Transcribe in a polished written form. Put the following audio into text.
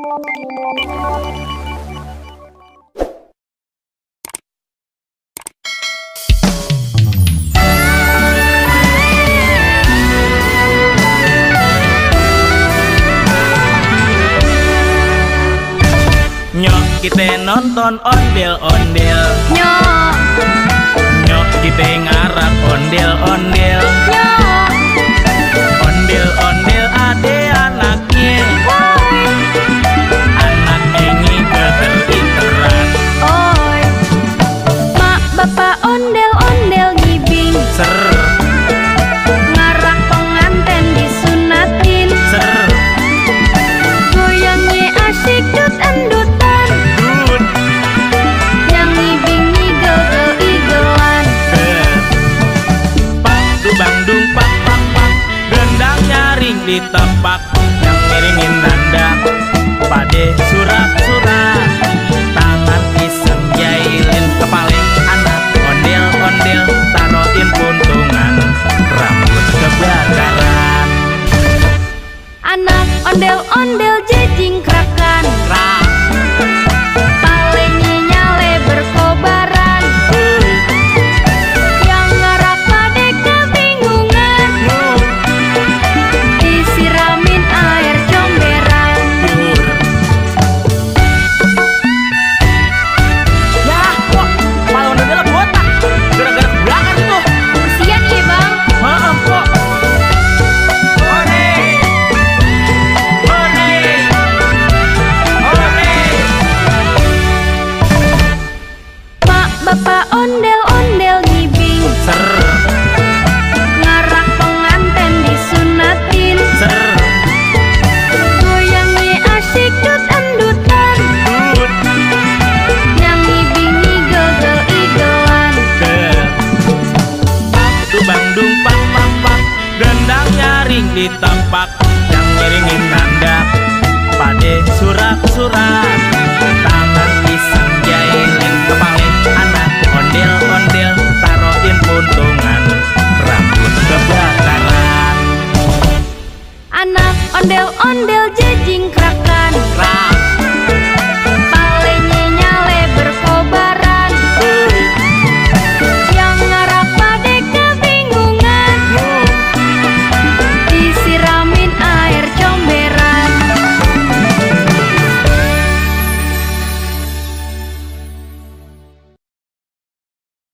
Nyok kita nonton ondel-ondel, nyok kita ngarap ondel-ondel, ondel-ondel ade anaknya, anak ini keter-iteran. Oi, mak bapak ondel-ondel ngibing, Ser, ngarak penganten disunatin, ser, goyangnya asyik dut endutan, dut, yang ngibing ngigel-igelan. pak, dubang-dung, pak, pak, pak, gendang nyaring di tempat, yang miringin dandak, pade surat-surat, tangan iseng jailin kepaleng anak ondel-ondel, taroin puntungan, rambut kebakaran. Anak ondel-ondel jejing krakan, Rak, palengnya nyale berkobaran, yang ngarap pade kebingungan, disiramin air comberan. dur. Yah, kok kepala ondel-ondel botak, gara-gara kebakar tuh. Kesian ya bang, Maaf kok. Ore, ore, ore. mak bapak ondel-ondel ngibing, Ser, ngarak penganten disunatin, ser, goyangnya asyik dut endutan, dut, yang ngibing ngigel-igelan. pak, dubang-dung, pak, pak, pak, gendang nyaring di tempat, yang miringin nandak, pade surat-surat, tangan iseng jailin kepaleng anak ondel-ondel, taroin puntungan, rambut kebakaran. Anak ondel-ondel jejing